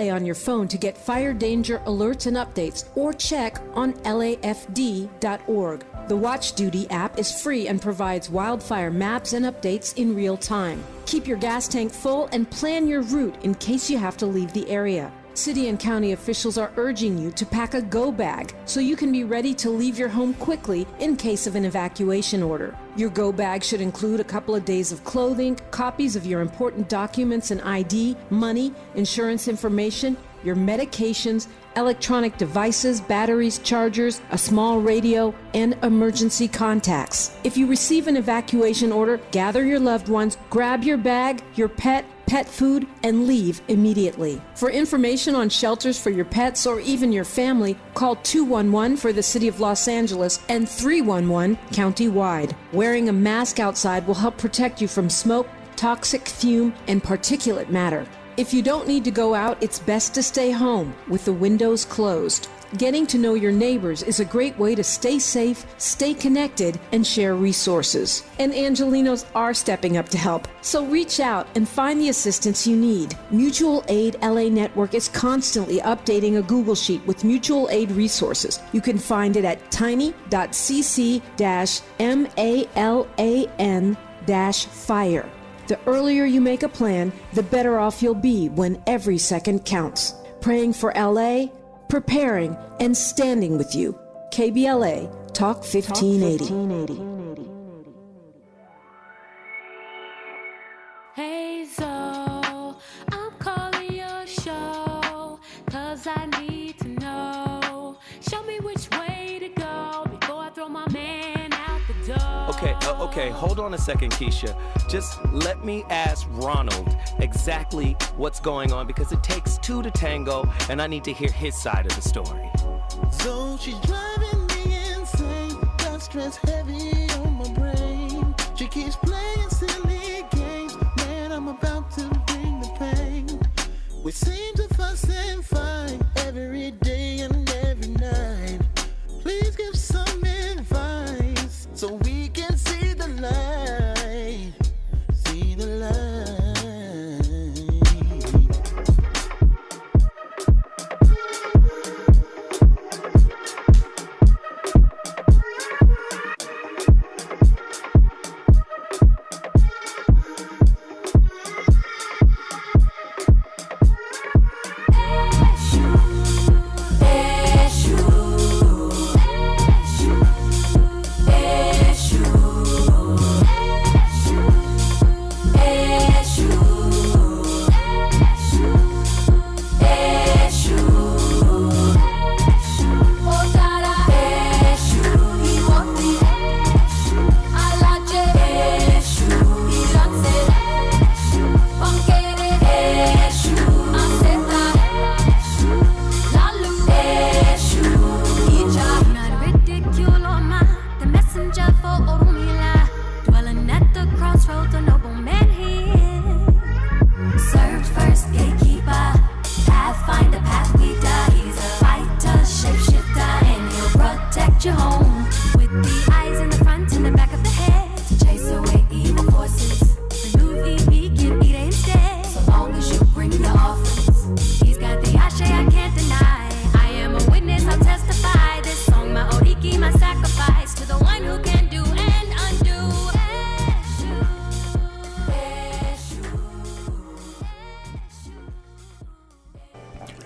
KBLA on your phone to get fire danger alerts and updates, or check on lafd.org. The Watch Duty app is free and provides wildfire maps and updates in real time. Keep your gas tank full and plan your route in case you have to leave the area. City and county officials are urging you to pack a go bag so you can be ready to leave your home quickly in case of an evacuation order. Your go bag should include a couple of days of clothing, copies of your important documents and ID, money, insurance information, your medications, electronic devices, batteries, chargers, a small radio, and emergency contacts. If you receive an evacuation order, gather your loved ones, grab your bag, your pet food, and leave immediately. For information on shelters for your pets or even your family, call 211 for the City of Los Angeles and 311 county-wide. Wearing a mask outside will help protect you from smoke, toxic fume, and particulate matter. If you don't need to go out, it's best to stay home with the windows closed. Getting to know your neighbors is a great way to stay safe, stay connected, and share resources. And Angelinos are stepping up to help, so reach out and find the assistance you need. Mutual Aid LA Network is constantly updating a Google Sheet with mutual aid resources. You can find it at tiny.cc-malan-fire. The earlier you make a plan, the better off you'll be when every second counts. Praying for LA, preparing, and standing with you. KBLA, Talk 1580. Hey Zoe, I'm calling your show, 'cause I need to know. Show me which way to go before I throw my man out the door. Okay, hold on a second, Keisha. Just let me ask Ronald exactly what's going on, because it takes two to tango, and I need to hear his side of the story. So she's driving me insane, got stress heavy on my brain. She keeps playing silly games, man, I'm about to bring the pain. We seem to fuss and fight every day and every night. Please give some advice so we can see the light, see the light.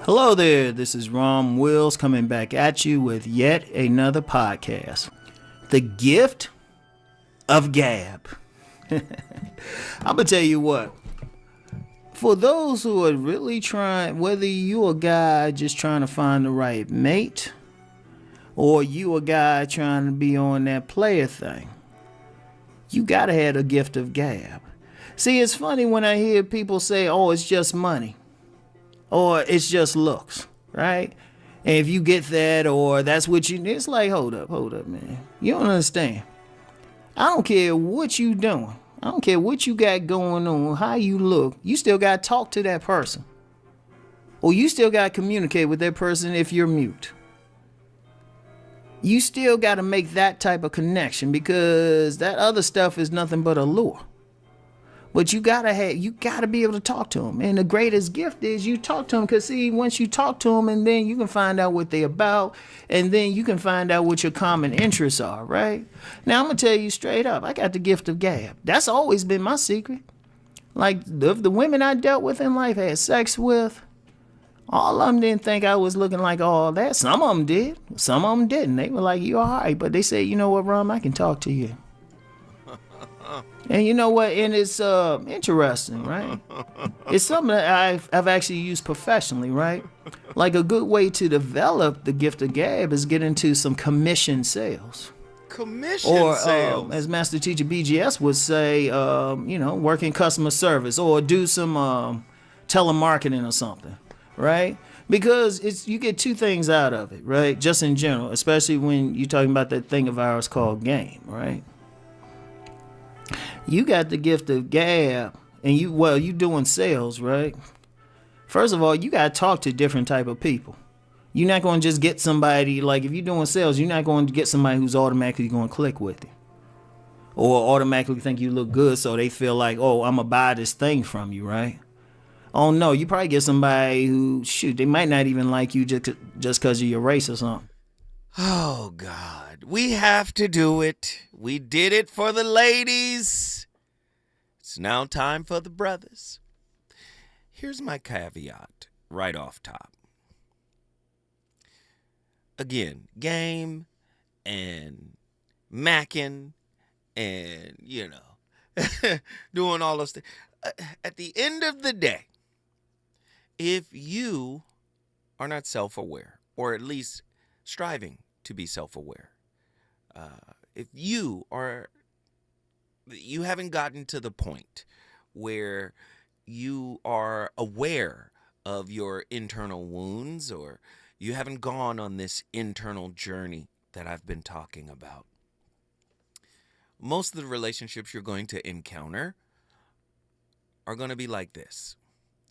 Hello there, this is Rom Wills coming back at you with yet another podcast. The gift of gab. I'm gonna tell you what, for those who are really trying, whether you a guy just trying to find the right mate, or you a guy trying to be on that player thing, you gotta have a gift of gab. See, it's funny when I hear people say, oh, it's just money, or it's just looks, right? And if you get that, or that's what you need, it's like, hold up, man. You don't understand. I don't care what you doing. I don't care what you got going on, how you look. You still got to talk to that person. Or you still got to communicate with that person if you're mute. You still got to make that type of connection, because that other stuff is nothing but a lure. But you gotta be able to talk to them. And the greatest gift is you talk to them, because see, once you talk to them, and then you can find out what they're about, and then you can find out what your common interests are, right? Now I'm gonna tell you straight up, I got the gift of gab. That's always been my secret. Like the women I dealt with in life, had sex with, all of them didn't think I was looking like all that. Some of them did. Some of them didn't. They were like, you all right. But they said, you know what, Rum, I can talk to you. And you know what? And it's interesting, right? It's something that I've actually used professionally, right? Like a good way to develop the gift of gab is get into some commission sales. Commission sales. As Master Teacher BGS would say, work in customer service or do some telemarketing or something, right? Because you get two things out of it, right? Just in general, especially when you're talking about that thing of ours called game, right? You got the gift of gab, and you doing sales, right? First of all, you got to talk to different type of people. You're not going to just get somebody, like if you're doing sales, you're not going to get somebody who's automatically going to click with you. Or automatically think you look good, so they feel like, oh, I'm going to buy this thing from you, right? Oh, no, you probably get somebody who, they might not even like you just because of your race or something. Oh, God. We have to do it. We did it for the ladies. It's now time for the brothers. Here's my caveat right off top. Again, game and macking and, doing all those things. At the end of the day, if you are not self-aware, or at least striving to be self-aware, if you haven't gotten to the point where you are aware of your internal wounds, or you haven't gone on this internal journey that I've been talking about, most of the relationships you're going to encounter are going to be like this.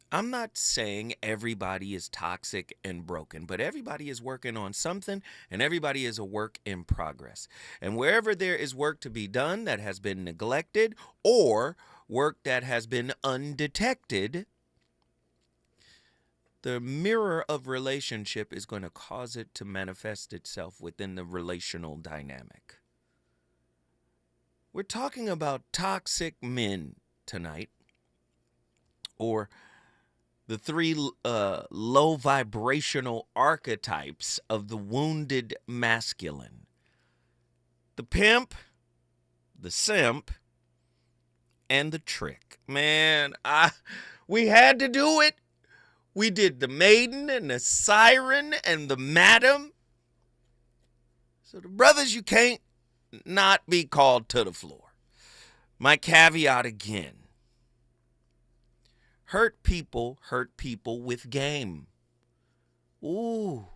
I'm not saying everybody is toxic and broken, but everybody is working on something, and everybody is a work in progress. And wherever there is work to be done that has been neglected, or work that has been undetected, the mirror of relationship is going to cause it to manifest itself within the relational dynamic. We're talking about toxic men tonight, or the three low vibrational archetypes of the wounded masculine: the pimp, the simp, and the trick. Man, we had to do it. We did the maiden and the siren and the madam. So the brothers, you can't not be called to the floor. My caveat again. Hurt people with game. Ooh.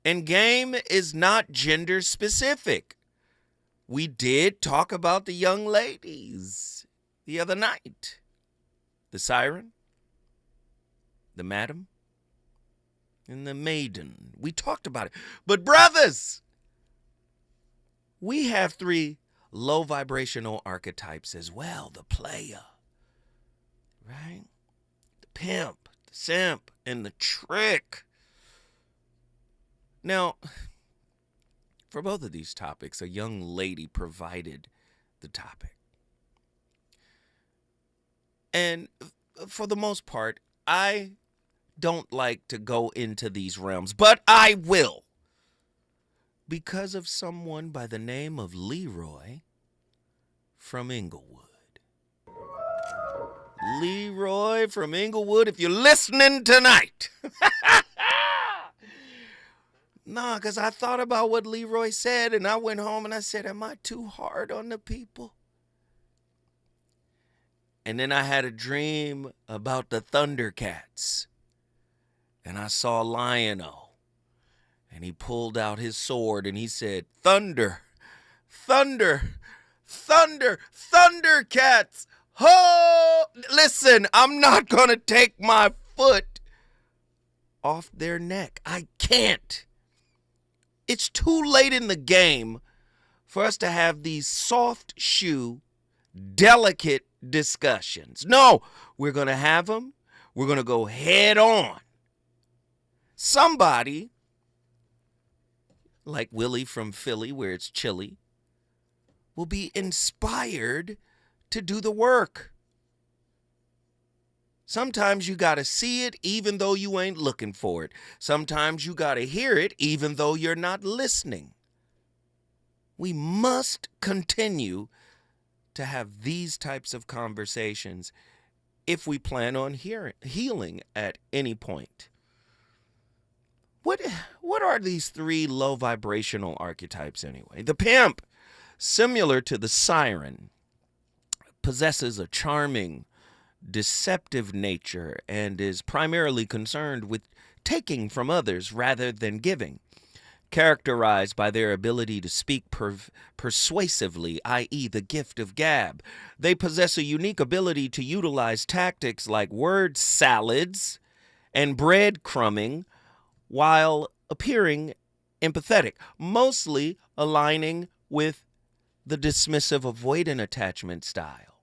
And game is not gender specific. We did talk about the young ladies the other night. The siren, the madam, and the maiden. We talked about it. But brothers, we have three low vibrational archetypes as well. The player, right? The pimp, the simp, and the trick. Now, for both of these topics, a young lady provided the topic. And for the most part, I don't like to go into these realms, but I will. Because of someone by the name of Leroy from Inglewood. Leroy from Inglewood, if you're listening tonight. Nah, because I thought about what Leroy said, and I went home and I said, am I too hard on the people? And then I had a dream about the Thundercats. And I saw Lion-O. And he pulled out his sword and he said, thunder, thunder, thunder, Thundercats. Ho! Listen, I'm not going to take my foot off their neck. I can't. It's too late in the game for us to have these soft shoe, delicate discussions. No, we're going to have them. We're going to go head on. Somebody like Willie from Philly, where it's chilly, will be inspired to do the work. Sometimes you got to see it even though you ain't looking for it. Sometimes you got to hear it even though you're not listening. We must continue to have these types of conversations if we plan on healing at any point. What are these three low vibrational archetypes anyway? The pimp, similar to the siren, possesses a charming, deceptive nature and is primarily concerned with taking from others rather than giving. Characterized by their ability to speak persuasively, i.e. the gift of gab. They possess a unique ability to utilize tactics like word salads and breadcrumbing while appearing empathetic, mostly aligning with the dismissive avoidant attachment style.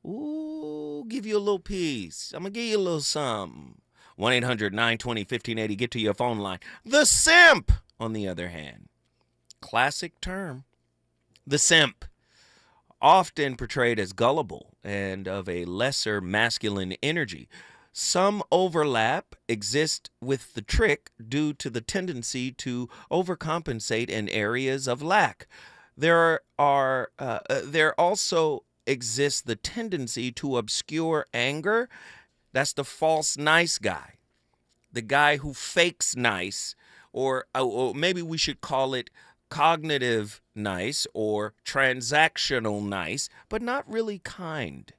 Ooh, give you a little piece. I'm going to give you a little something. 1-800-920-1580. Get to your phone line. The simp, on the other hand, classic term. The simp, often portrayed as gullible and of a lesser masculine energy. Some overlap exists with the trick due to the tendency to overcompensate in areas of lack. There also exists the tendency to obscure anger. That's the false nice guy, the guy who fakes nice, or maybe we should call it cognitive nice or transactional nice, but not really kind,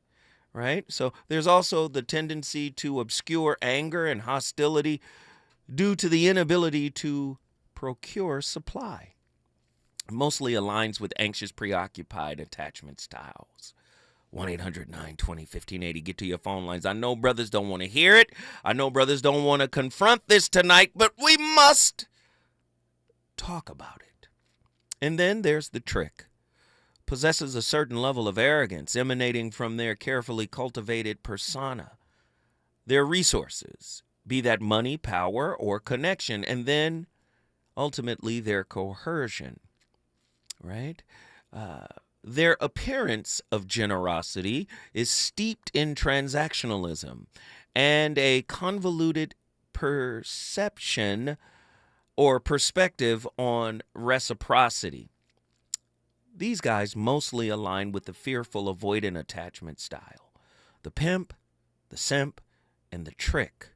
right? So there's also the tendency to obscure anger and hostility due to the inability to procure supply. Mostly aligns with anxious, preoccupied attachment styles. 1-800-920-1580. Get to your phone lines. I know brothers don't want to hear it. I know brothers don't want to confront this tonight, but we must talk about it. And then there's the trick. Possesses a certain level of arrogance emanating from their carefully cultivated persona, their resources, be that money, power, or connection, and then ultimately their coercion, right? Their appearance of generosity is steeped in transactionalism and a convoluted perception or perspective on reciprocity. These guys mostly align with the fearful avoidant attachment style. The pimp, the simp, and the trick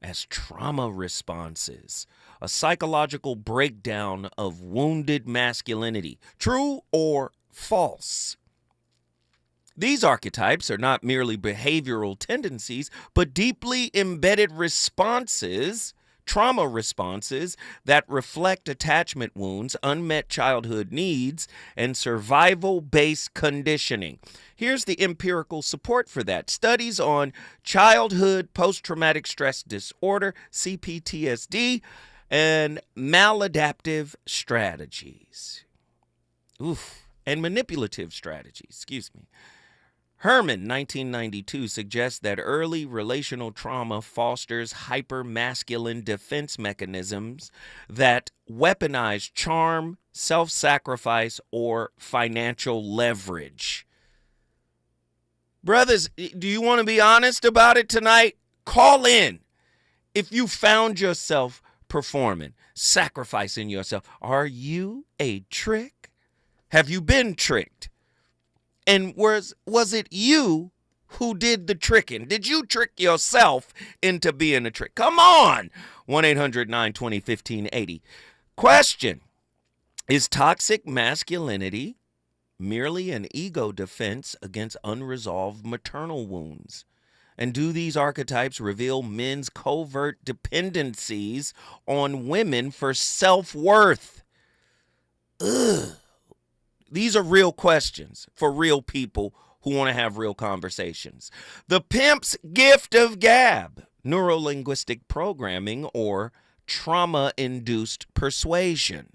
as trauma responses, a psychological breakdown of wounded masculinity, true or false. These archetypes are not merely behavioral tendencies, but deeply embedded responses, trauma responses that reflect attachment wounds, unmet childhood needs, and survival-based conditioning. Here's the empirical support for that. Studies on childhood post-traumatic stress disorder, CPTSD, and maladaptive strategies. And manipulative strategies, Herman, 1992, suggests that early relational trauma fosters hypermasculine defense mechanisms that weaponize charm, self-sacrifice, or financial leverage. Brothers, do you want to be honest about it tonight? Call in if you found yourself performing, sacrificing yourself. Are you a trick? Have you been tricked? And was it you who did the tricking? Did you trick yourself into being a trick? Come on. 1-800-920-1580. Question: is toxic masculinity merely an ego defense against unresolved maternal wounds? And do these archetypes reveal men's covert dependencies on women for self-worth? These are real questions for real people who want to have real conversations. The pimp's gift of gab, neuro-linguistic programming, or trauma-induced persuasion.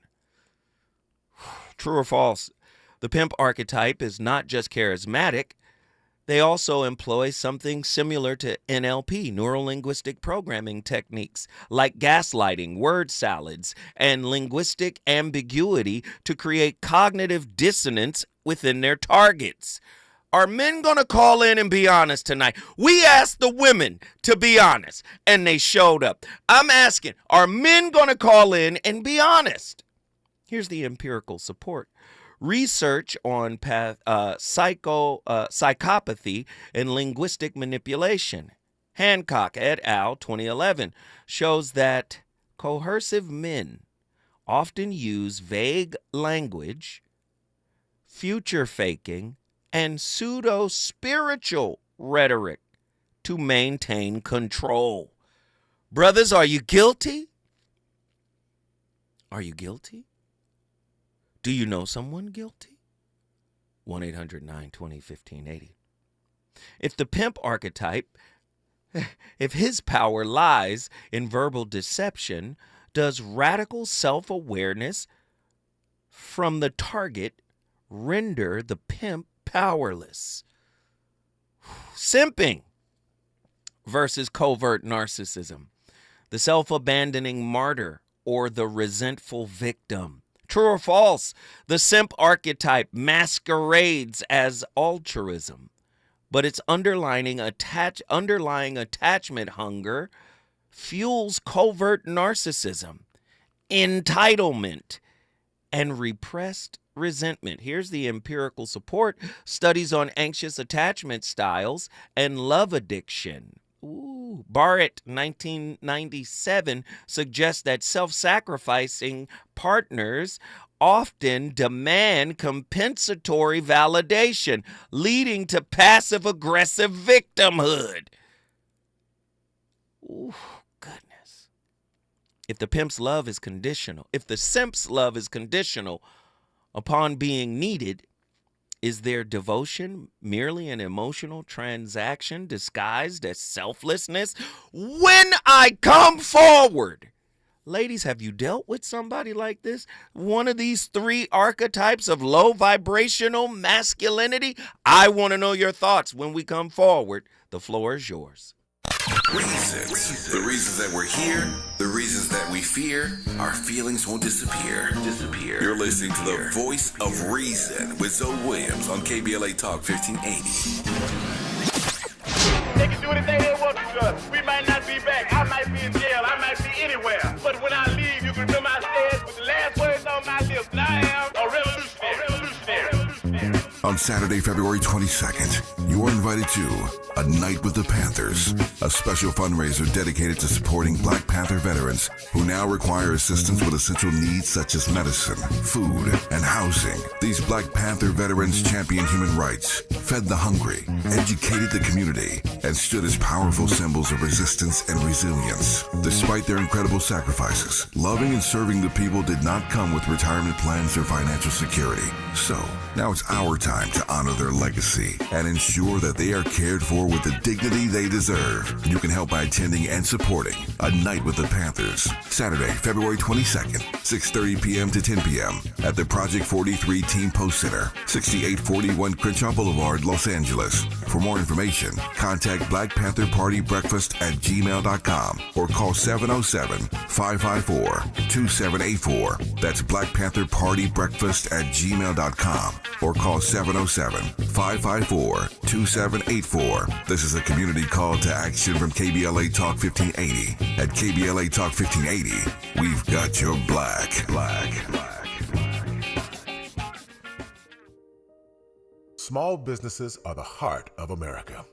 True or false? The pimp archetype is not just charismatic, They also employ something similar to NLP, neuro-linguistic programming techniques, like gaslighting, word salads, and linguistic ambiguity to create cognitive dissonance within their targets. Are men going to call in and be honest tonight? We asked the women to be honest, and they showed up. I'm asking, are men going to call in and be honest? Here's the empirical support. Research on psychopathy and linguistic manipulation, Hancock et al. 2011, shows that coercive men often use vague language, future faking, and pseudo-spiritual rhetoric to maintain control. Brothers, are you guilty? Are you guilty? Do you know someone guilty? 1-800-920-1580. If the pimp archetype, if his power lies in verbal deception, does radical self-awareness from the target render the pimp powerless? Simping versus covert narcissism. The self-abandoning martyr or the resentful victim. True or false? The simp archetype masquerades as altruism, but its underlying attachment hunger fuels covert narcissism, entitlement, and repressed resentment. Here's the empirical support. Studies on anxious attachment styles and love addiction. Barrett, 1997, suggests that self-sacrificing partners often demand compensatory validation, leading to passive-aggressive victimhood. Ooh, goodness. If the pimp's love is conditional, if the simp's love is conditional upon being needed, is their devotion merely an emotional transaction disguised as selflessness? When I come forward, ladies, have you dealt with somebody like this? One of these three archetypes of low vibrational masculinity? I want to know your thoughts when we come forward. The floor is yours. Reasons. The reasons that we're here, the reasons that we fear, our feelings won't disappear. You're listening to the voice of reason with Zoe Williams on KBLA Talk 1580. They can do anything they want to us. We might not be back. I might be in jail. I might be anywhere. But when I leave, you can remember I said with the last words on my lips, and I am a revolutionary. On Saturday, February 22nd, you are invited to A Night with the Panthers, a special fundraiser dedicated to supporting Black Panther veterans who now require assistance with essential needs such as medicine, food, and housing. These Black Panther veterans championed human rights, fed the hungry, educated the community, and stood as powerful symbols of resistance and resilience. Despite their incredible sacrifices, loving and serving the people did not come with retirement plans or financial security. So, now it's our time to honor their legacy and ensure that they are cared for with the dignity they deserve. You can help by attending and supporting A Night with the Panthers, Saturday, February 22nd, 6:30 p.m. to 10 p.m. at the Project 43 Team Post Center, 6841 Crenshaw Boulevard, Los Angeles. For more information, contact Black Panther Party Breakfast at gmail.com or call 707-554-2784. That's Black Panther Party Breakfast at gmail.com or call 707-554-2784. This is a community call to action from KBLA Talk 1580. At KBLA Talk 1580, we've got your black. Small businesses are the heart of America.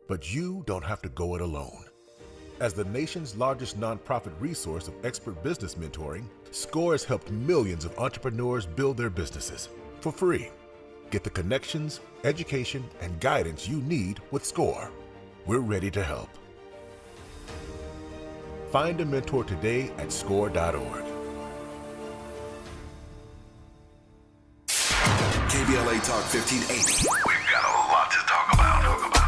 But you don't have to go it alone. As the nation's largest nonprofit resource of expert business mentoring, SCORE has helped millions of entrepreneurs build their businesses for free. Get the connections, education, and guidance you need with SCORE. We're ready to help. Find a mentor today at score.org. KBLA Talk 1580. We've got a lot to talk about.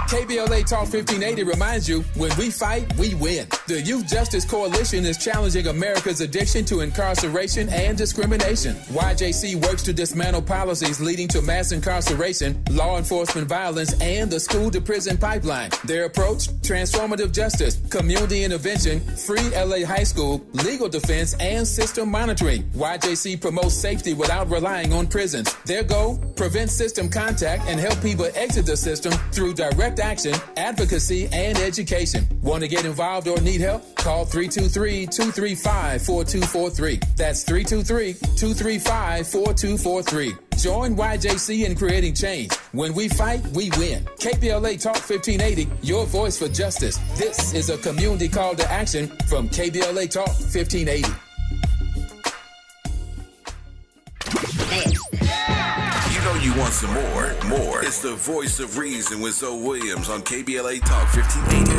KBLA Talk 1580 reminds you, when we fight, we win. The Youth Justice Coalition is challenging America's addiction to incarceration and discrimination. YJC works to dismantle policies leading to mass incarceration, law enforcement violence, and the school-to-prison pipeline. Their approach? Transformative justice, community intervention, free LA high school, legal defense, and system monitoring. YJC promotes safety without relying on prisons. Their goal? Prevent system contact and help people exit the system through direct action, advocacy, and education. Want to get involved or need help? Call 323-235-4243. That's 323-235-4243. Join YJC in creating change. When we fight, we win. KBLA Talk 1580, your voice for justice. This is a community call to action from KBLA Talk 1580. You know you want some more. It's the voice of reason with Zoe Williams on KBLA Talk 1580.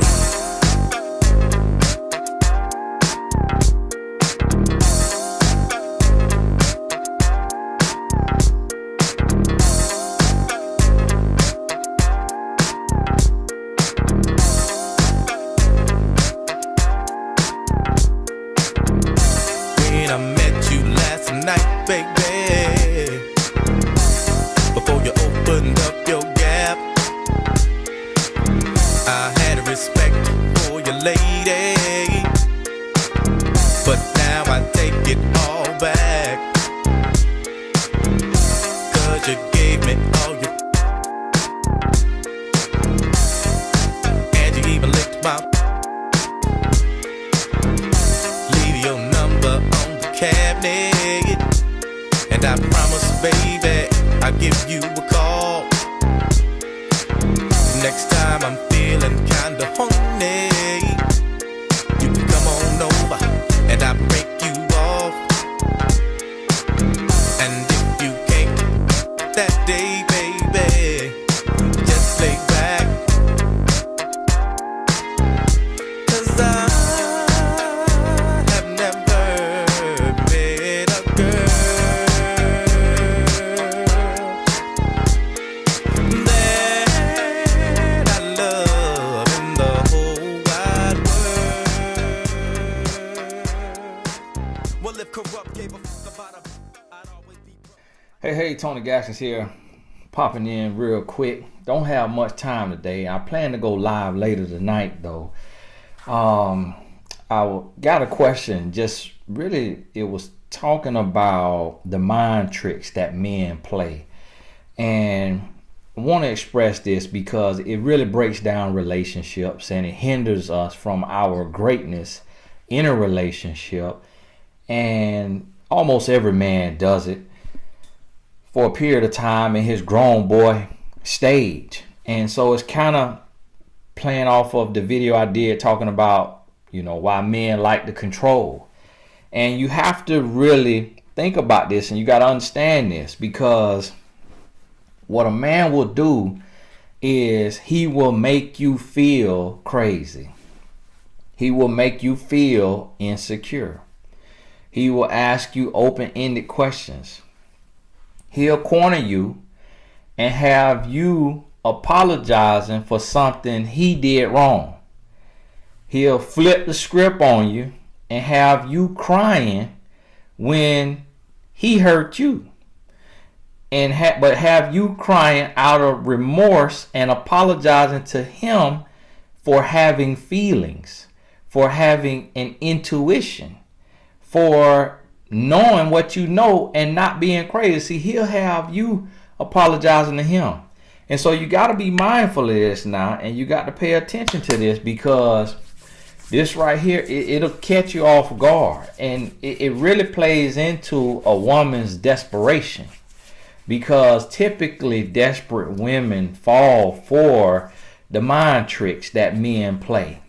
When I met you last night, baby, before you opened up your gap, I had a respect for your lady, but now I take it all back, 'cause you gave me all your, and you even licked my, leave your number on the cabinet, and I promise, baby, I'll give you a call next time I'm feeling kinda horny. You can come on over and I'll break you off. And if you can't that day, baby, just lay back, 'cause I have never met a girl that I love in the whole wide world. Well, if corrupt gave a fuck about her, I'd always be broke. Hey, Tony Gaskins here, popping in real quick. Don't have much time today. I plan to go live later tonight, though. I got a question. Just really, it was talking about the mind tricks that men play. And I want to express this because it really breaks down relationships and it hinders us from our greatness in a relationship. And almost every man does it for a period of time in his grown boy stage. And so it's kind of playing off of the video I did talking about, why men like to control. And you have to really think about this, and you got to understand this, because what a man will do is he will make you feel crazy. He will make you feel insecure. He will ask you open-ended questions. He'll corner you and have you apologizing for something he did wrong. He'll flip the script on you and have you crying when he hurt you. But have you crying out of remorse and apologizing to him for having feelings, for having an intuition, for knowing what you know and not being crazy. See, he'll have you apologizing to him. And so you got to be mindful of this now, and you got to pay attention to this, because this right here, it'll catch you off guard. And it really plays into a woman's desperation, because typically desperate women fall for the mind tricks that men play.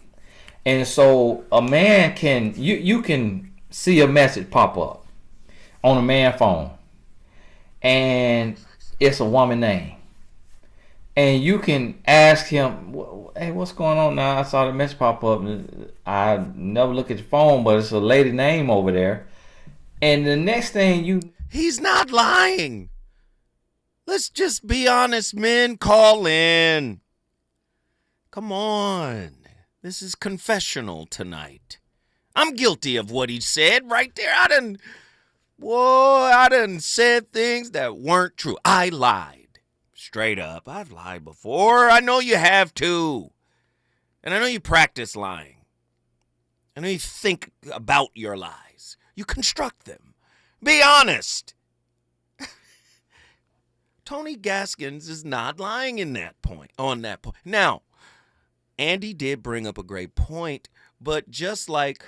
And so a man can, you can see a message pop up on a man phone, and it's a woman name. And you can ask him, hey, what's going on now? I saw the message pop up. I never look at your phone, but it's a lady name over there. And the next thing He's not lying. Let's just be honest, men. Call in. Come on. This is confessional tonight. I'm guilty of what he said right there. I done said things that weren't true. I lied. Straight up. I've lied before. I know you have too. And I know you practice lying. I know you think about your lies. You construct them. Be honest. Tony Gaskins is not lying on that point. Now, Andy did bring up a great point, but just like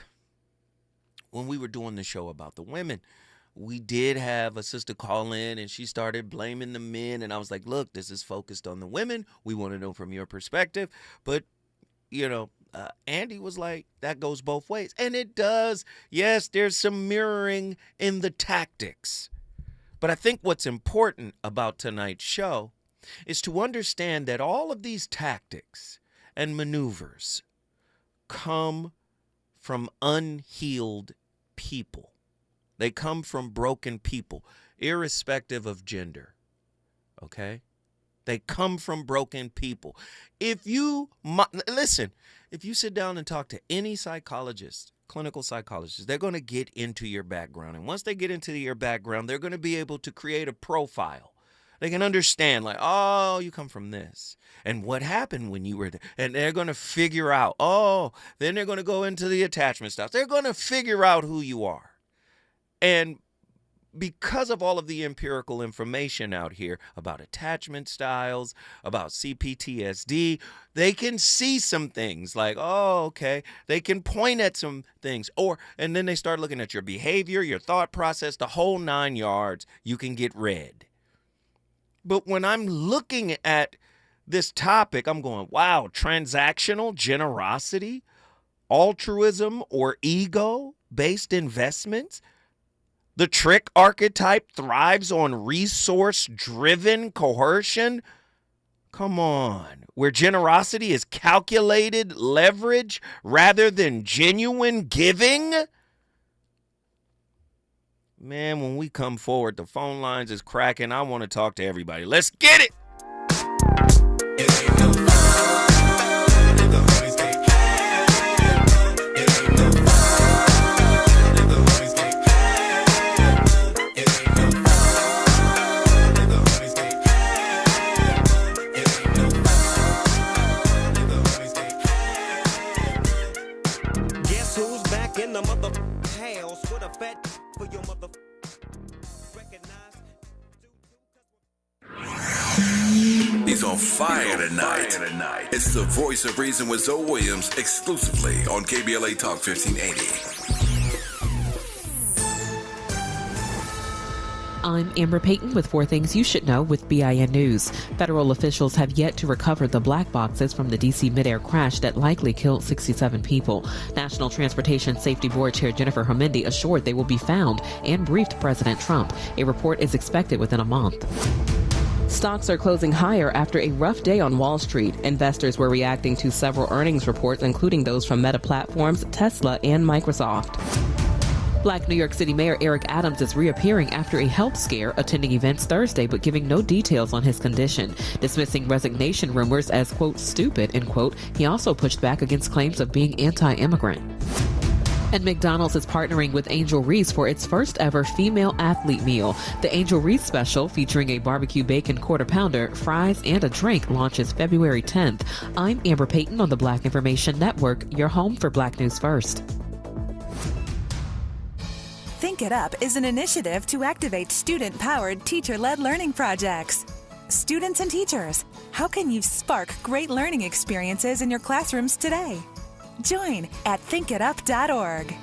when we were doing the show about the women, we did have a sister call in and she started blaming the men. And I was like, look, this is focused on the women. We want to know from your perspective. But, Andy was like, that goes both ways. And it does. Yes, there's some mirroring in the tactics. But I think what's important about tonight's show is to understand that all of these tactics and maneuvers come from unhealed people. They come from broken people, irrespective of gender. Okay? They come from broken people. If you sit down and talk to any psychologist, clinical psychologists, they're going to get into your background. And once they get into your background, they're going to be able to create a profile. They can understand, like, oh, you come from this. And what happened when you were there? And they're going to figure out, then they're going to go into the attachment styles. They're going to figure out who you are. And because of all of the empirical information out here about attachment styles, about CPTSD, they can see some things like, okay. They can point at some things. And then they start looking at your behavior, your thought process, the whole 9 yards. You can get read. But when I'm looking at this topic, I'm going, wow, transactional generosity, altruism or ego-based investments. The trick archetype thrives on resource-driven coercion. Come on. Where generosity is calculated leverage rather than genuine giving. Man, when we come forward, the phone lines is cracking. I want to talk to everybody. Let's get it. Guess who's back in the mother house with a fat for your mother. He's on fire tonight. It's the voice of reason with Zoe Williams exclusively on KBLA Talk 1580. I'm Amber Payton with 4 Things You Should Know with BIN News. Federal officials have yet to recover the black boxes from the D.C. midair crash that likely killed 67 people. National Transportation Safety Board Chair Jennifer Homendy assured they will be found and briefed President Trump. A report is expected within a month. Stocks are closing higher after a rough day on Wall Street. Investors were reacting to several earnings reports, including those from Meta Platforms, Tesla, and Microsoft. Black New York City Mayor Eric Adams is reappearing after a health scare, attending events Thursday but giving no details on his condition. Dismissing resignation rumors as, quote, stupid, end quote, he also pushed back against claims of being anti-immigrant. And McDonald's is partnering with Angel Reese for its first ever female athlete meal. The Angel Reese special, featuring a barbecue bacon quarter pounder, fries, and a drink, launches February 10th. I'm Amber Payton on the Black Information Network, your home for Black News First. Think It Up is an initiative to activate student-powered, teacher-led learning projects. Students and teachers, how can you spark great learning experiences in your classrooms today? Join at thinkitup.org.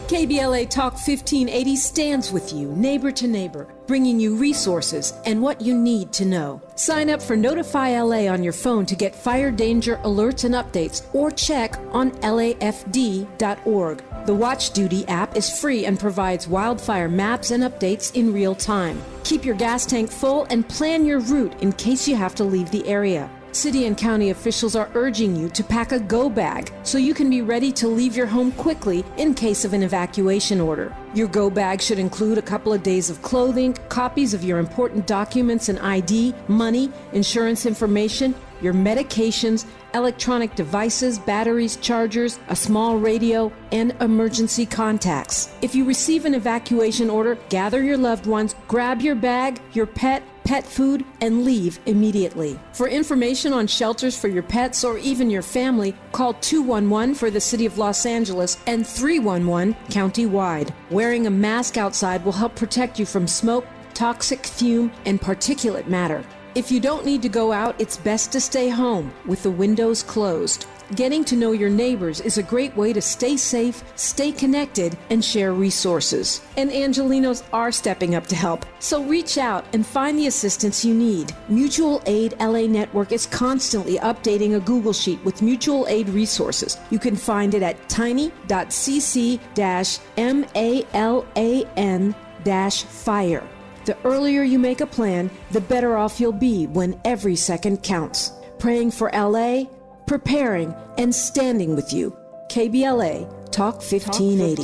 KBLA Talk 1580 stands with you, neighbor to neighbor, bringing you resources and what you need to know. Sign up for Notify LA on your phone to get fire danger alerts and updates, or check on lafd.org. The Watch Duty app is free and provides wildfire maps and updates in real time. Keep your gas tank full and plan your route in case you have to leave the area. City and county officials are urging you to pack a go bag so you can be ready to leave your home quickly in case of an evacuation order. Your go bag should include a couple of days of clothing, copies of your important documents and ID, money, insurance information, your medications, electronic devices, batteries, chargers, a small radio, and emergency contacts. If you receive an evacuation order, gather your loved ones, grab your bag, your pet food, and leave immediately. For information on shelters for your pets or even your family, call 211 for the City of Los Angeles and 311 county-wide. Wearing a mask outside will help protect you from smoke, toxic fume, and particulate matter. If you don't need to go out, it's best to stay home with the windows closed. Getting to know your neighbors is a great way to stay safe, stay connected, and share resources. And Angelinos are stepping up to help, so reach out and find the assistance you need. Mutual Aid LA Network is constantly updating a Google Sheet with mutual aid resources. You can find it at tiny.cc-malan-fire. The earlier you make a plan, the better off you'll be when every second counts. Praying for LA, preparing, and standing with you. KBLA, Talk 1580.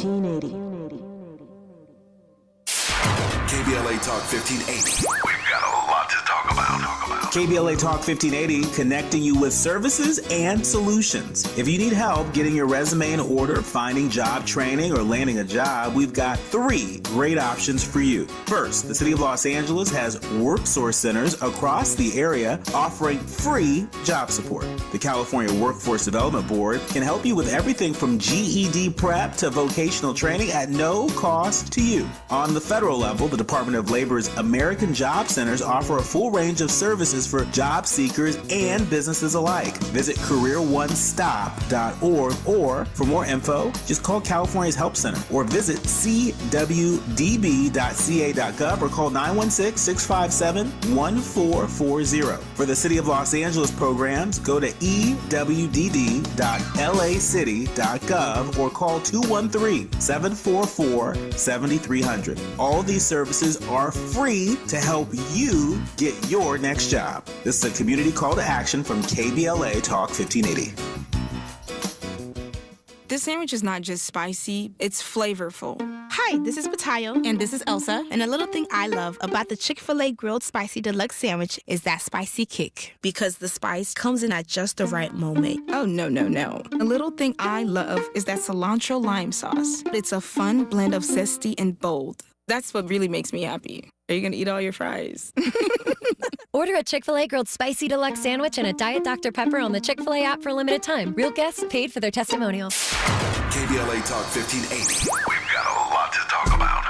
KBLA Talk 1580. We've got a lot to talk about. KBLA Talk 1580, connecting you with services and solutions. If you need help getting your resume in order, finding job training, or landing a job, we've got 3 great options for you. First, the City of Los Angeles has WorkSource centers across the area offering free job support. The California Workforce Development Board can help you with everything from GED prep to vocational training at no cost to you. On the federal level, the Department of Labor's American Job Centers offer a full range of services for job seekers and businesses alike. Visit careeronestop.org, or for more info, just call California's Help Center or visit cwdb.ca.gov or call 916-657-1440. For the City of Los Angeles programs, go to ewdd.lacity.gov or call 213-744-7300. All these services are free to help you get your next job. This is a community call to action from KBLA Talk 1580. This sandwich is not just spicy, it's flavorful. Hi, this is Patayo. And this is Elsa. And a little thing I love about the Chick-fil-A Grilled Spicy Deluxe Sandwich is that spicy kick. Because the spice comes in at just the right moment. Oh, no. A little thing I love is that cilantro lime sauce. It's a fun blend of zesty and bold. That's what really makes me happy. Are you going to eat all your fries? Order a Chick-fil-A Grilled Spicy Deluxe Sandwich and a Diet Dr. Pepper on the Chick-fil-A app for a limited time. Real guests paid for their testimonials. KBLA Talk 1580. We've got a lot to talk about.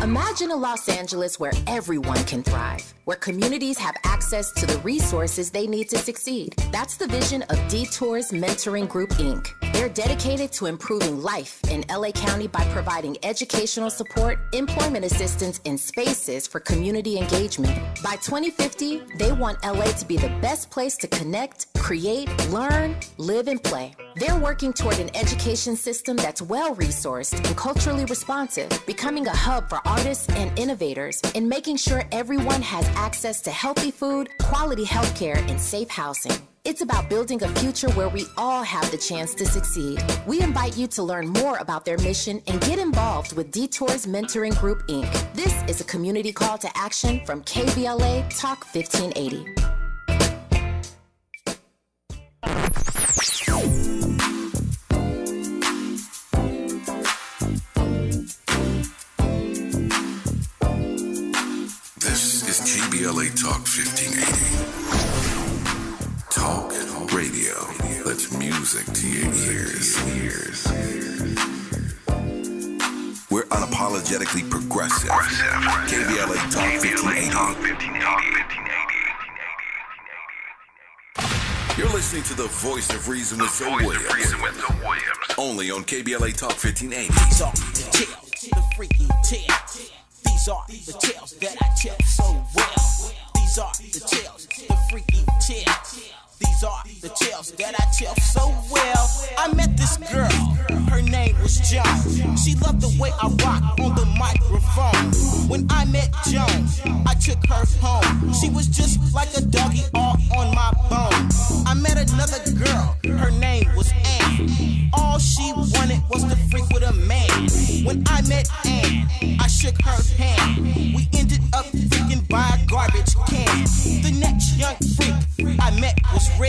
Imagine a Los Angeles where everyone can thrive, where communities have access to the resources they need to succeed. That's the vision of Detours Mentoring Group, Inc. They're dedicated to improving life in LA County by providing educational support, employment assistance, and spaces for community engagement. By 2050, they want LA to be the best place to connect, create, learn, live, and play. They're working toward an education system that's well-resourced and culturally responsive, becoming a hub for artists and innovators, and making sure everyone has access to healthy food, quality healthcare, and safe housing. It's about building a future where we all have the chance to succeed. We invite you to learn more about their mission and get involved with Detours Mentoring Group, Inc. This is a community call to action from KBLA Talk 1580. This is KBLA Talk 1580. Talk radio. That's music to your ears. We're unapologetically progressive. KBLA Talk 1580. You're listening to the voice of reason with Zoe Williams. Only on KBLA Talk 1580. These are the tales, the freaky tales. These are the tales that I tell so well. These are the tales, the freaky tales. These are the tales that I tell so well. I met this girl, her name was Joan. She loved the way I rock on the microphone. When I met Joan, I took her home. She was just like a doggy all on my bone. I met another girl, her name was Ann. All she wanted was to freak with a man. When I met Ann, I shook her hand. We ended up freaking by a garbage can. The next young freak I met was Red.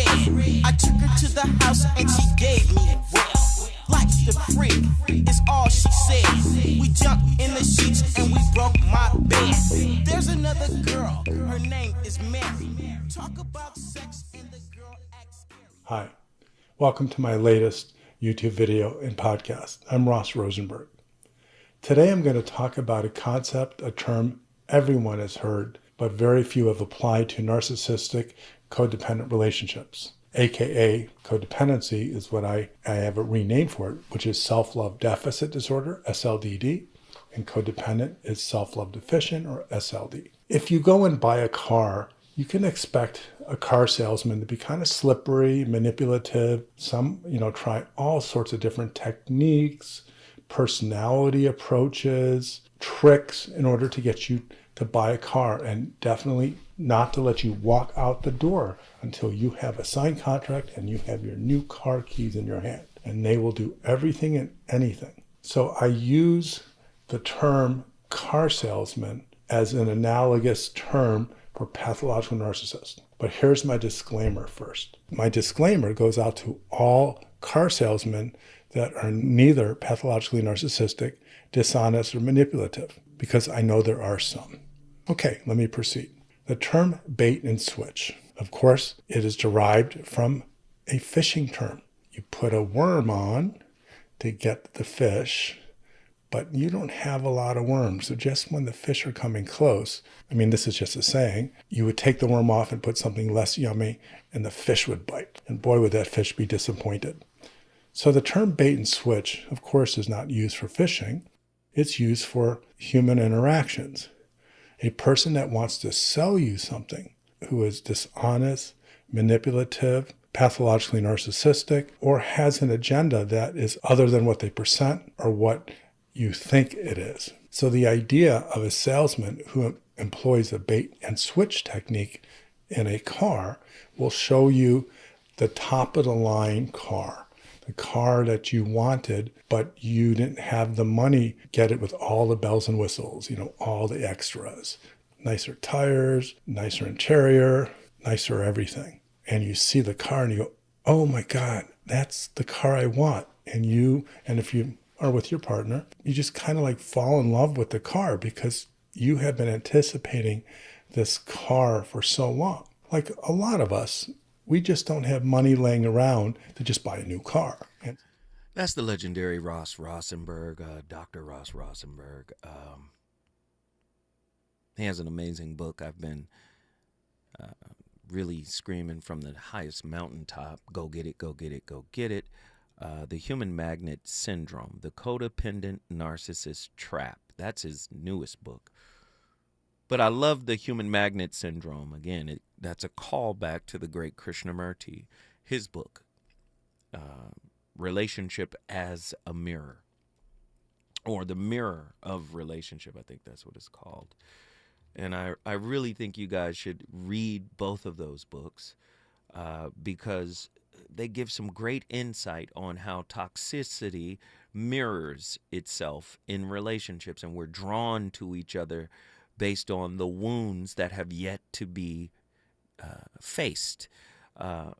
It's all she said. We jumped in the sheets and we broke my bed. There's another girl, her name is Mary. Talk about sex and the girl acts scary. Hi, welcome to my latest YouTube video and podcast. I'm Ross Rosenberg. Today I'm going to talk about a concept, a term everyone has heard, but very few have applied to narcissistic codependent relationships. AKA codependency is what I have a rename for it, which is self-love deficit disorder, SLDD, and codependent is self-love deficient, or SLD. If you go and buy a car, you can expect a car salesman to be kind of slippery, manipulative, try all sorts of different techniques, personality approaches, tricks in order to get you to buy a car, and definitely not to let you walk out the door until you have a signed contract and you have your new car keys in your hand. And they will do everything and anything. So I use the term car salesman as an analogous term for pathological narcissist. But here's my disclaimer first. My disclaimer goes out to all car salesmen that are neither pathologically narcissistic, dishonest, or manipulative, because I know there are some. Okay, let me proceed. The term bait and switch, of course, it is derived from a fishing term. You put a worm on to get the fish, but you don't have a lot of worms. So just when the fish are coming close, this is just a saying, you would take the worm off and put something less yummy and the fish would bite. And boy, would that fish be disappointed. So the term bait and switch, of course, is not used for fishing. It's used for human interactions. A person that wants to sell you something, who is dishonest, manipulative, pathologically narcissistic, or has an agenda that is other than what they present or what you think it is. So the idea of a salesman who employs a bait and switch technique in a car will show you the top of the line car. The car that you wanted, but you didn't have the money, get it with all the bells and whistles, all the extras. Nicer tires, nicer interior, nicer everything. And you see the car and you go, oh my God, that's the car I want. And if you are with your partner, you just kind of like fall in love with the car because you have been anticipating this car for so long. Like a lot of us, we just don't have money laying around to just buy a new car. And that's the legendary Ross Rosenberg, Dr. Ross Rosenberg. He has an amazing book. I've been really screaming from the highest mountaintop, go get it, go get it, go get it. The Human Magnet Syndrome, the Codependent Narcissist Trap. That's his newest book. But I love the Human Magnet Syndrome. Again, that's a callback to the great Krishnamurti, his book, Relationship as a Mirror, or the Mirror of Relationship. I think that's what it's called. And I really think you guys should read both of those books because they give some great insight on how toxicity mirrors itself in relationships, and we're drawn to each other based on the wounds that have yet to be faced. And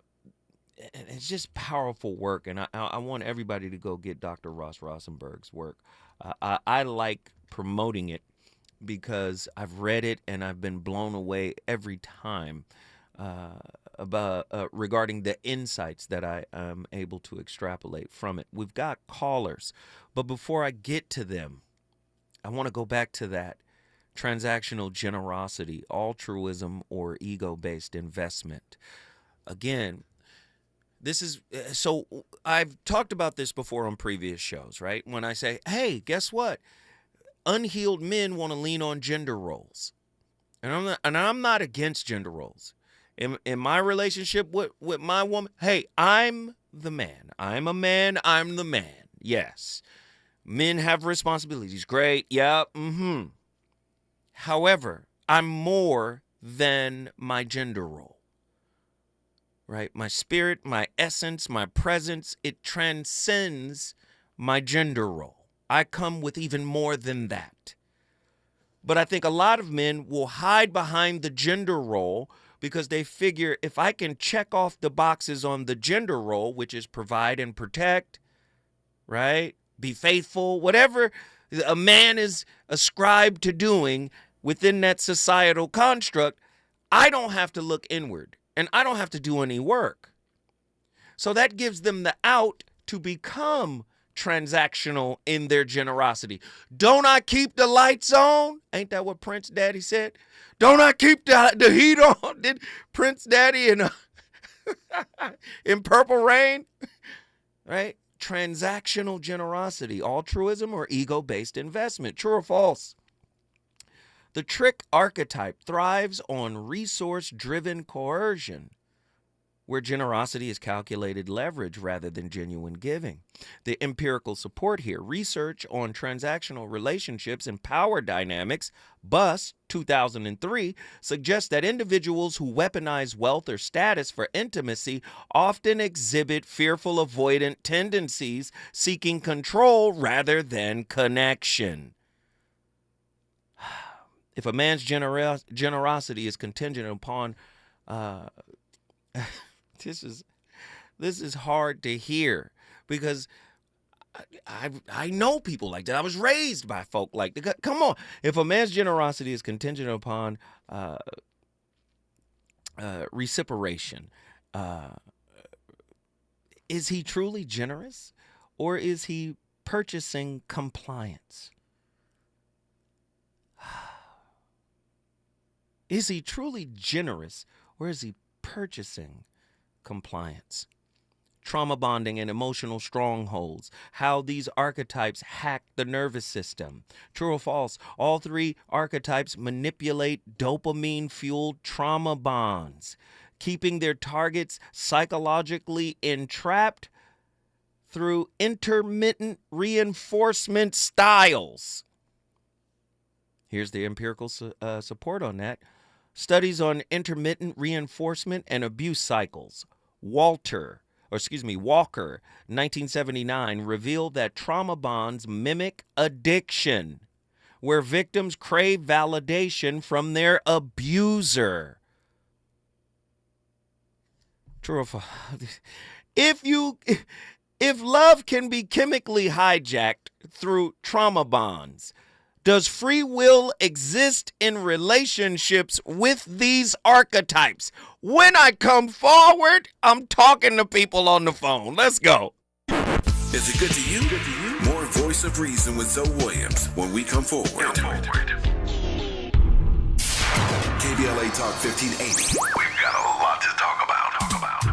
it's just powerful work, and I want everybody to go get Dr. Ross Rosenberg's work. I like promoting it because I've read it and I've been blown away every time regarding the insights that I am able to extrapolate from it. We've got callers, but before I get to them, I want to go back to that transactional generosity, altruism, or ego-based investment. Again, this is, so I've talked about this before on previous shows, right? When I say, hey, guess what? Unhealed men want to lean on gender roles. And I'm not against gender roles. In my relationship with my woman, hey, I'm the man. I'm a man. I'm the man. Yes. Men have responsibilities. Great. Yeah. Mm-hmm. However, I'm more than my gender role, right? My spirit, my essence, my presence, it transcends my gender role. I come with even more than that. But I think a lot of men will hide behind the gender role because they figure if I can check off the boxes on the gender role, which is provide and protect, right? be faithful, whatever a man is ascribed to doing within that societal construct, I don't have to look inward and I don't have to do any work. So that gives them the out to become transactional in their generosity. Don't I keep the lights on? Ain't that what Prince Daddy said? Don't I keep the heat on? Did Prince Daddy in Purple Rain? Right? Transactional generosity, altruism or ego-based investment. True or false? The trick archetype thrives on resource-driven coercion, where generosity is calculated leverage rather than genuine giving. The empirical support here, research on transactional relationships and power dynamics, BUS 2003, suggests that individuals who weaponize wealth or status for intimacy often exhibit fearful avoidant tendencies, seeking control rather than connection. If a man's generosity is contingent upon This is hard to hear, because I know people like that. I was raised by folk like that. Come on. If a man's generosity is contingent upon reciprocation, is he truly generous, or is he purchasing compliance? Is he truly generous, or is he purchasing compliance? Trauma bonding and emotional strongholds, how these archetypes hack the nervous system. True or false? All three archetypes manipulate dopamine-fueled trauma bonds, keeping their targets psychologically entrapped through intermittent reinforcement styles. Here's the empirical support on that. Studies on intermittent reinforcement and abuse cycles, Walker, 1979, revealed that trauma bonds mimic addiction, where victims crave validation from their abuser. True or false? If love can be chemically hijacked through trauma bonds, does free will exist in relationships with these archetypes? When I come forward, I'm talking to people on the phone. Let's go. Is it good to you? More Voice of Reason with Zoe Williams when we come forward. KBLA Talk 1580. We've got a lot to talk about.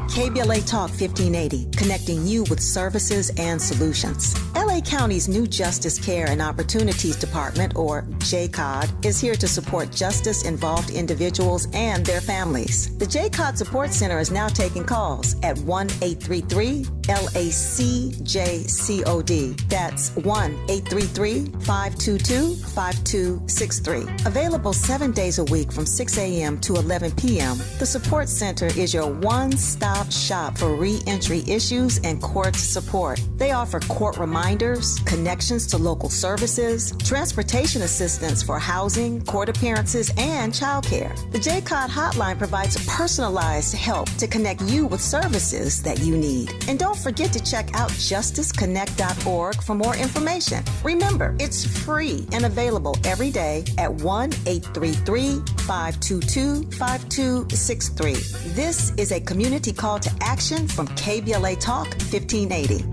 KBLA Talk 1580, connecting you with services and solutions. LA County's new Justice Care and Opportunities Department, or JCOD, is here to support justice-involved individuals and their families. The JCOD Support Center is now taking calls at 1-833-LACJCOD. That's 1-833-522-5263. Available 7 days a week from 6 a.m. to 11 p.m., the Support Center is your one-stop shop for re-entry issues and court support. They offer court reminders, connections to local services, transportation assistance for housing, court appearances, and childcare. The JCOD hotline provides personalized help to connect you with services that you need. And don't forget to check out justiceconnect.org for more information. Remember, it's free and available every day at 1-833-522-5263. This is a community call to action from KBLA Talk 1580.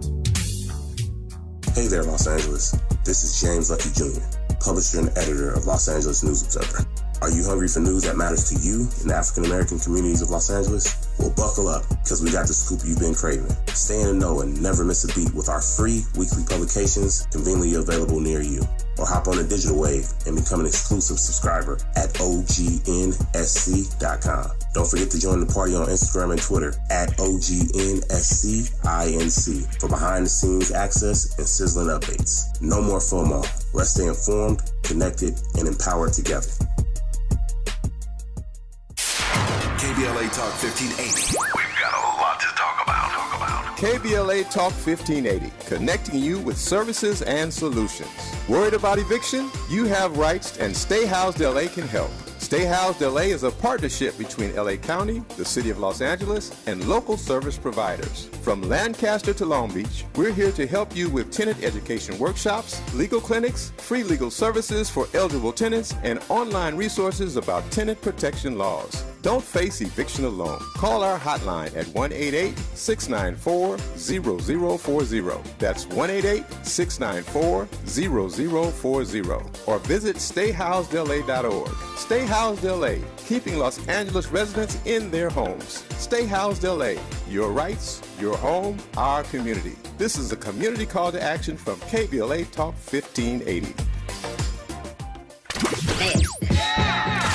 Hey there, Los Angeles. This is James Lucky Jr., publisher and editor of Los Angeles News Observer. Are you hungry for news that matters to you in the African-American communities of Los Angeles? Well, buckle up, because we got the scoop you've been craving. Stay in the know and never miss a beat with our free weekly publications conveniently available near you. Or hop on the digital wave and become an exclusive subscriber at OGNSC.com. Don't forget to join the party on Instagram and Twitter at OGNSCINC for behind-the-scenes access and sizzling updates. No more FOMO. Let's stay informed, connected, and empowered together. KBLA Talk 1580. We've got a lot to talk about. KBLA Talk 1580, connecting you with services and solutions. Worried about eviction? You have rights, and Stay Housed LA can help. Stay Housed LA is a partnership between LA County, the City of Los Angeles, and local service providers. From Lancaster to Long Beach, we're here to help you with tenant education workshops, legal clinics, free legal services for eligible tenants, and online resources about tenant protection laws. Don't face eviction alone. Call our hotline at 1-888-694-0040. That's 1-888-694-0040. Or visit stayhousedla.org. Stay Housed LA, keeping Los Angeles residents in their homes. Stay Housed LA, your rights, your home, our community. This is a community call to action from KBLA Talk 1580.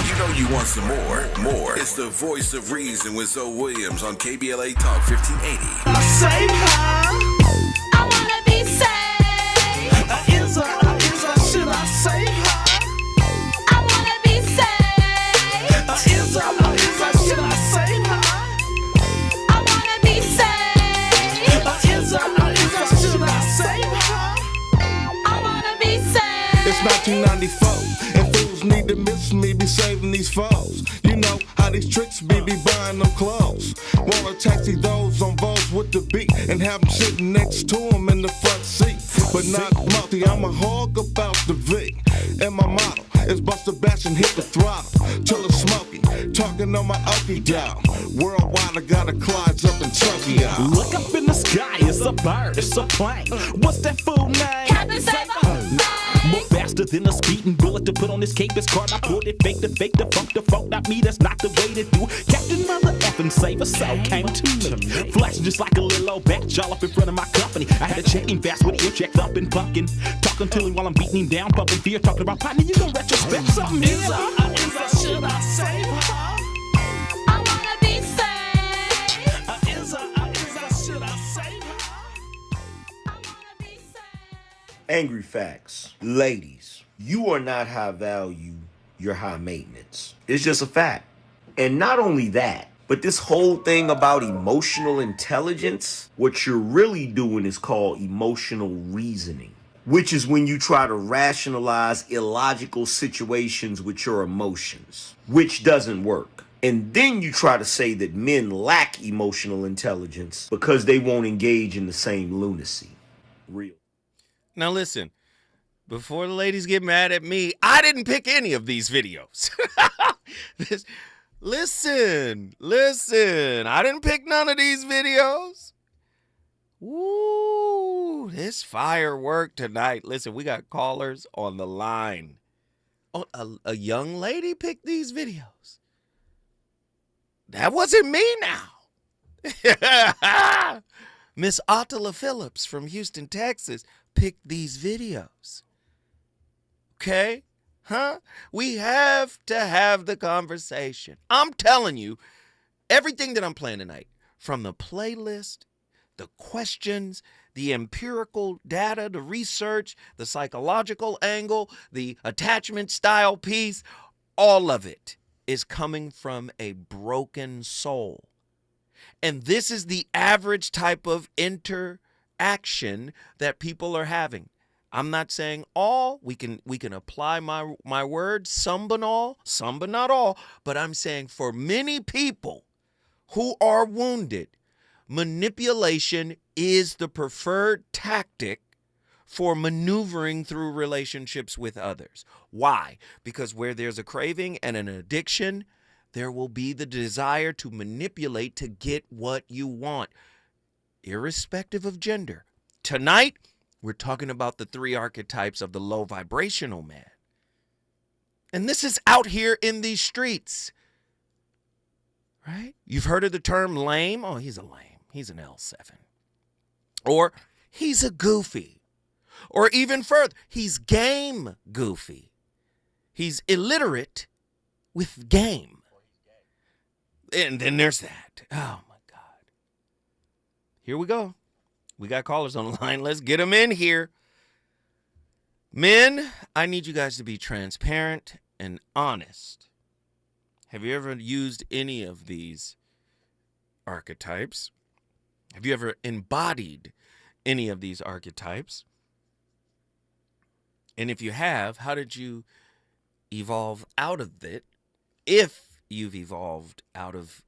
You know you want some more. It's the voice of reason with Zoe Williams on KBLA Talk 1580. Save her. I wanna be saved. Should I save her? I wanna be saved. Should I save her? I wanna be saved. Should I save her? I wanna be saved. It's 1994. Need to miss me, be saving these foes. You know how these tricks be buying them clothes. Wanna taxi those on Vogues with the beat and have them sitting next to them in the front seat. But not multi, I'm a hog about the V. And my motto is bust the bash and hit the throttle till it's smoky. Talking on my okie down. Worldwide, I got a Clyde's up in Tokyo. Look up in the sky, it's a bird, it's a plane. What's that fool name? Captain Saber. More faster than a speeding bullet to put on this cape. This card I put it fake, the funk, not me. That's not the way to do. Captain Mother effing Saver, so came to me. Flashing just like a little old batch all up in front of my company. I had to check him fast with ear check thumping, pumpkin. Talking to him while I'm beating him down, pumping fear. Talking about partner, you gon' retrospect something here. Should I save her? I wanna be saved. Should I save her? Angry facts. Ladies, you are not high value, you're high maintenance. It's just a fact. And not only that, but this whole thing about emotional intelligence, what you're really doing is called emotional reasoning, which is when you try to rationalize illogical situations with your emotions, which doesn't work. And then you try to say that men lack emotional intelligence because they won't engage in the same lunacy. Real. Now listen, before the ladies get mad at me, I didn't pick any of these videos. Listen, I didn't pick none of these videos. Woo, this firework tonight. Listen, we got callers on the line. Oh, a young lady picked these videos. That wasn't me now. Miss Attila Phillips from Houston, Texas, picked these videos. Okay? Huh? We have to have the conversation. I'm telling you, everything that I'm playing tonight, from the playlist, the questions, the empirical data, the research, the psychological angle, the attachment style piece, all of it is coming from a broken soul. And this is the average type of interaction that people are having. I'm not saying all. We can apply my words, some but not all. But I'm saying for many people who are wounded, manipulation is the preferred tactic for maneuvering through relationships with others. Why? Because where there's a craving and an addiction, there will be the desire to manipulate to get what you want, irrespective of gender. Tonight, we're talking about the three archetypes of the low vibrational man. And this is out here in these streets, right? You've heard of the term lame? Oh, he's a lame. He's an L7. Or he's a goofy. Or even further, he's game goofy. He's illiterate with game. And then there's that. Oh, my God. Here we go. We got callers on the line. Let's get them in here. Men, I need you guys to be transparent and honest. Have you ever used any of these archetypes? Have you ever embodied any of these archetypes? And if you have, how did you evolve out of it if you've evolved out of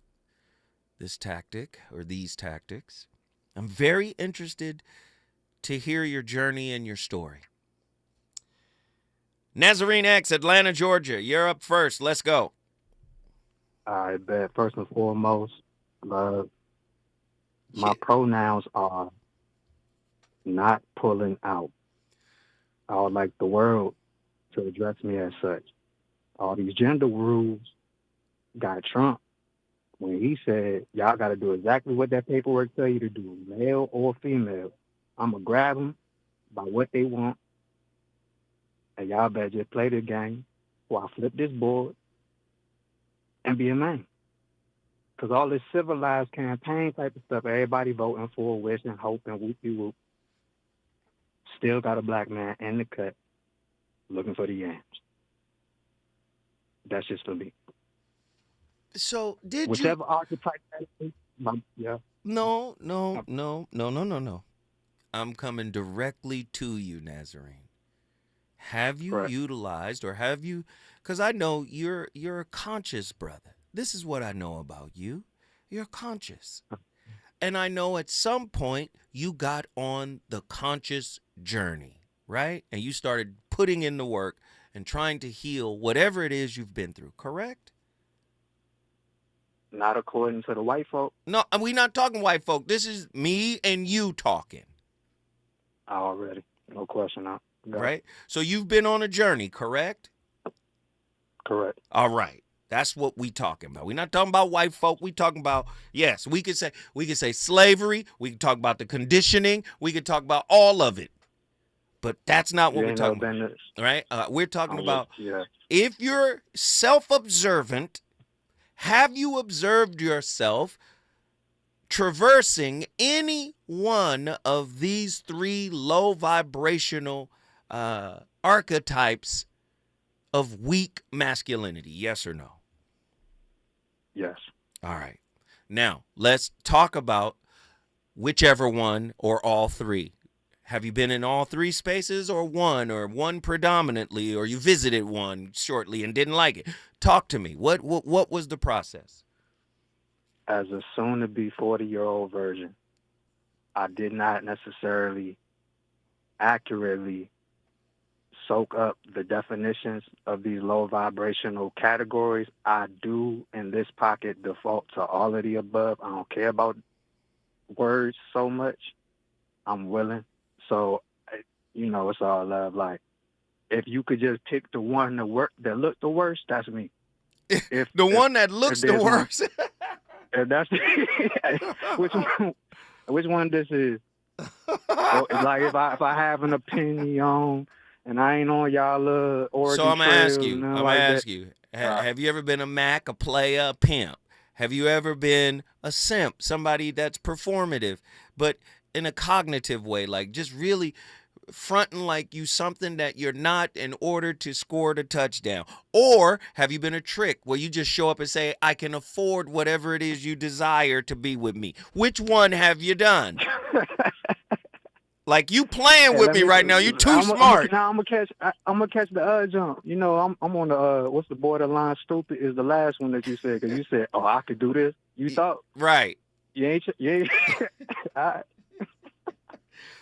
this tactic or these tactics. I'm very interested to hear your journey and your story. Nazarene X, Atlanta, Georgia. You're up first. Let's go. All right, bet. First and foremost, my pronouns are not pulling out. I would like the world to address me as such. All these gender rules got Trump when he said, y'all got to do exactly what that paperwork tell you to do, male or female. I'm going to grab them by what they want, and y'all better just play the game while I flip this board and be a man. Because all this civilized campaign type of stuff, everybody voting for, wishing, hoping, whoopie-whoop, still got a black man in the cut looking for the yams. That's just for me. So did Whichever you? archetype that is, yeah. No. I'm coming directly to you, Nazarene. Have you utilized or have you? Because I know you're a conscious brother. This is what I know about you. You're conscious. And I know at some point you got on the conscious journey, right? And you started putting in the work and trying to heal whatever it is you've been through, correct? Not according to the white folk. No, we're not talking white folk. This is me and you talking. Already. No question. Right? So you've been on a journey, correct? Correct. All right. That's what we talking about. We're not talking about white folk. We talking about, yes, we could say slavery. We could talk about the conditioning. We could talk about all of it. But that's not what we're talking about. Right? We're talking about if you're self-observant, have you observed yourself traversing any one of these three low vibrational archetypes of weak masculinity? Yes or no? Yes. All right. Now, let's talk about whichever one or all three. Have you been in all three spaces or one predominantly, or you visited one shortly and didn't like it? Talk to me. What was the process? As a soon-to-be 40-year-old virgin, I did not necessarily accurately soak up the definitions of these low vibrational categories. I do, in this pocket, default to all of the above. I don't care about words so much. I'm willing. So, it's all love. Like, if you could just pick the one that looked the worst, that's me. The one that looks the worst? If that's which one this is? Like, if I have an opinion and I ain't on y'all Oregon So I'm gonna ask you. that. Have you ever been a Mac, a player, a pimp? Have you ever been a simp, somebody that's performative, but in a cognitive way, like just really fronting like you something that you're not in order to score the touchdown? Or have you been a trick where you just show up and say, I can afford whatever it is you desire to be with me? Which one have you done? Like, you playing with me right now. You're too smart. I'm gonna catch the jump. I'm on the what's the borderline stupid is the last one that you said, because you said, oh, I could do this. You thought right. You ain't. All right.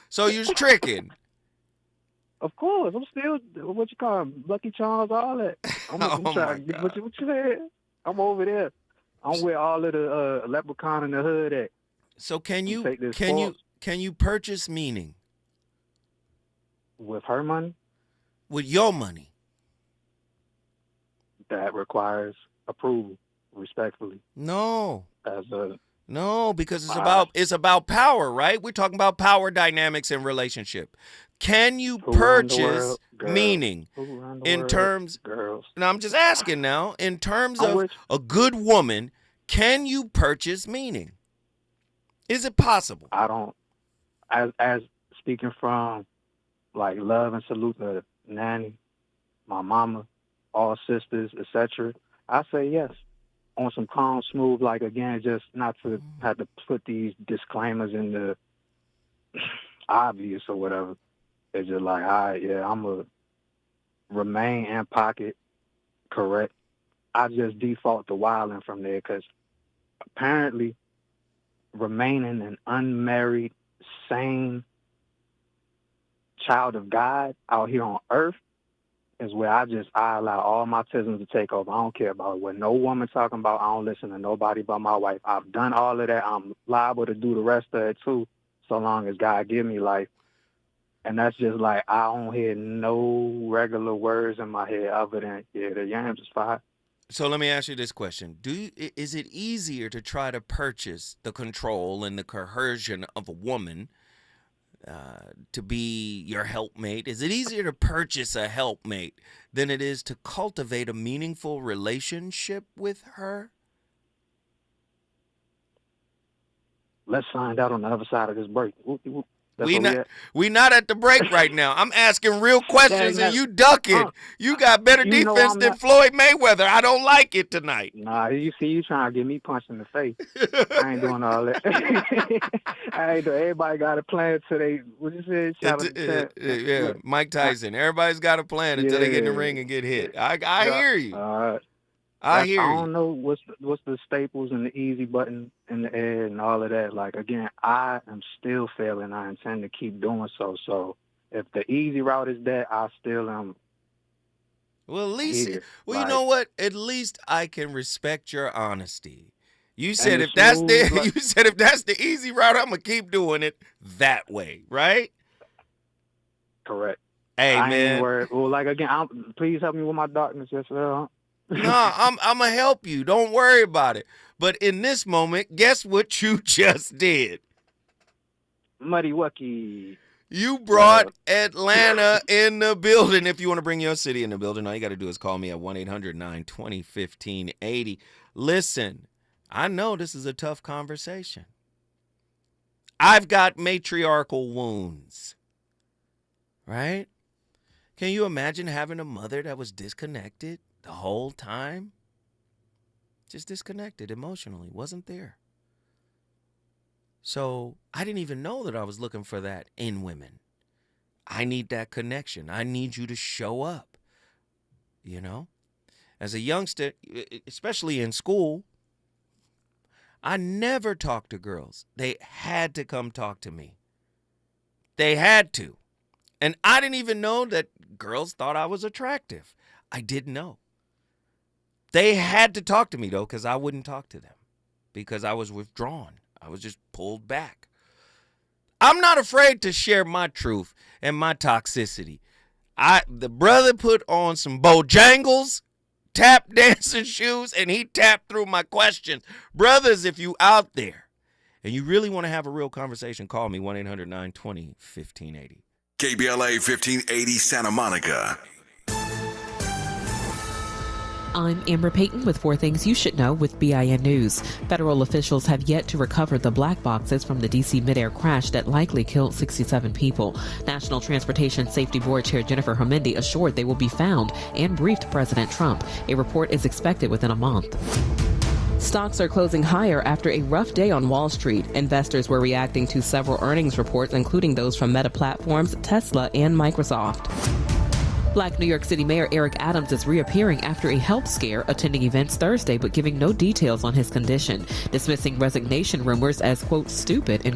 So you're tricking. Of course, I'm still what you call Lucky Charms, all that. I'm trying to get what you said. I'm over there. I'm where all of the leprechaun in the hood at. So can you purchase meaning with her money? With your money? That requires approval, respectfully. No, because it's about power, right? We're talking about power dynamics in relationship. Can you purchase meaning in terms? Girls. Now I'm just asking now, in terms of a good woman, can you purchase meaning? Is it possible? I don't. As speaking from like love and salute to Nanny, my mama, all sisters, etc. I say yes. On some calm, smooth, like, again, just not to have to put these disclaimers in the obvious or whatever. It's just like, all right, yeah, I'm going to remain in pocket, correct. I just default to wilding from there because apparently remaining an unmarried, sane child of God out here on earth is where I allow all my tisms to take over. I don't care about what no woman talking about. I don't listen to nobody but my wife. I've done all of that. I'm liable to do the rest of it too, so long as God give me life. And that's just like, I don't hear no regular words in my head other than, yeah, the yams is fine. So let me ask you this question. Is it easier to try to purchase the control and the coercion of a woman to be your helpmate? Is it easier to purchase a helpmate than it is to cultivate a meaningful relationship with her? Let's find out on the other side of this break. We not at the break right now. I'm asking real questions and you ducking. You got better defense than Floyd Mayweather. I don't like it tonight. Nah, you trying to get me punched in the face. I ain't doing all that. I ain't doing. Everybody got a plan till they. What you said? Yeah, Mike Tyson. Everybody's got a plan until they get in the ring and get hit. I hear you. I hear you. I don't know what's the staples and the easy button in the air and all of that. Like, again, I am still failing. I intend to keep doing so. So if the easy route is that, I still am. Well, at least, you know what? At least I can respect your honesty. You said if that's the easy route, I'm gonna keep doing it that way, right? Correct. Hey, I man. Ain't worried. Well, like, again, please help me with my darkness, yes, sir. No, I'm gonna help you. Don't worry about it. But in this moment, guess what you just did? Muddy Wucky. You brought Atlanta in the building. If you want to bring your city in the building, all you got to do is call me at 1-800-920-1580. Listen, I know this is a tough conversation. I've got matriarchal wounds, right? Can you imagine having a mother that was disconnected the whole time? Just disconnected emotionally, wasn't there. So I didn't even know that I was looking for that in women. I need that connection. I need you to show up. You know, as a youngster, especially in school, I never talked to girls. They had to come talk to me. They had to. And I didn't even know that girls thought I was attractive. I didn't know. They had to talk to me, though, because I wouldn't talk to them because I was withdrawn. I was just pulled back. I'm not afraid to share my truth and my toxicity. The brother put on some Bojangles, tap dancing shoes, and he tapped through my questions. Brothers, if you out there and you really want to have a real conversation, call me 1-800-920-1580. KBLA 1580 Santa Monica. I'm Amber Payton with 4 Things You Should Know with BIN News. Federal officials have yet to recover the black boxes from the D.C. midair crash that likely killed 67 people. National Transportation Safety Board Chair Jennifer Homendy assured they will be found and briefed President Trump. A report is expected within a month. Stocks are closing higher after a rough day on Wall Street. Investors were reacting to several earnings reports, including those from Meta Platforms, Tesla, and Microsoft. Black New York City Mayor Eric Adams is reappearing after a health scare, attending events Thursday but giving no details on his condition, dismissing resignation rumors as, quote, stupid, and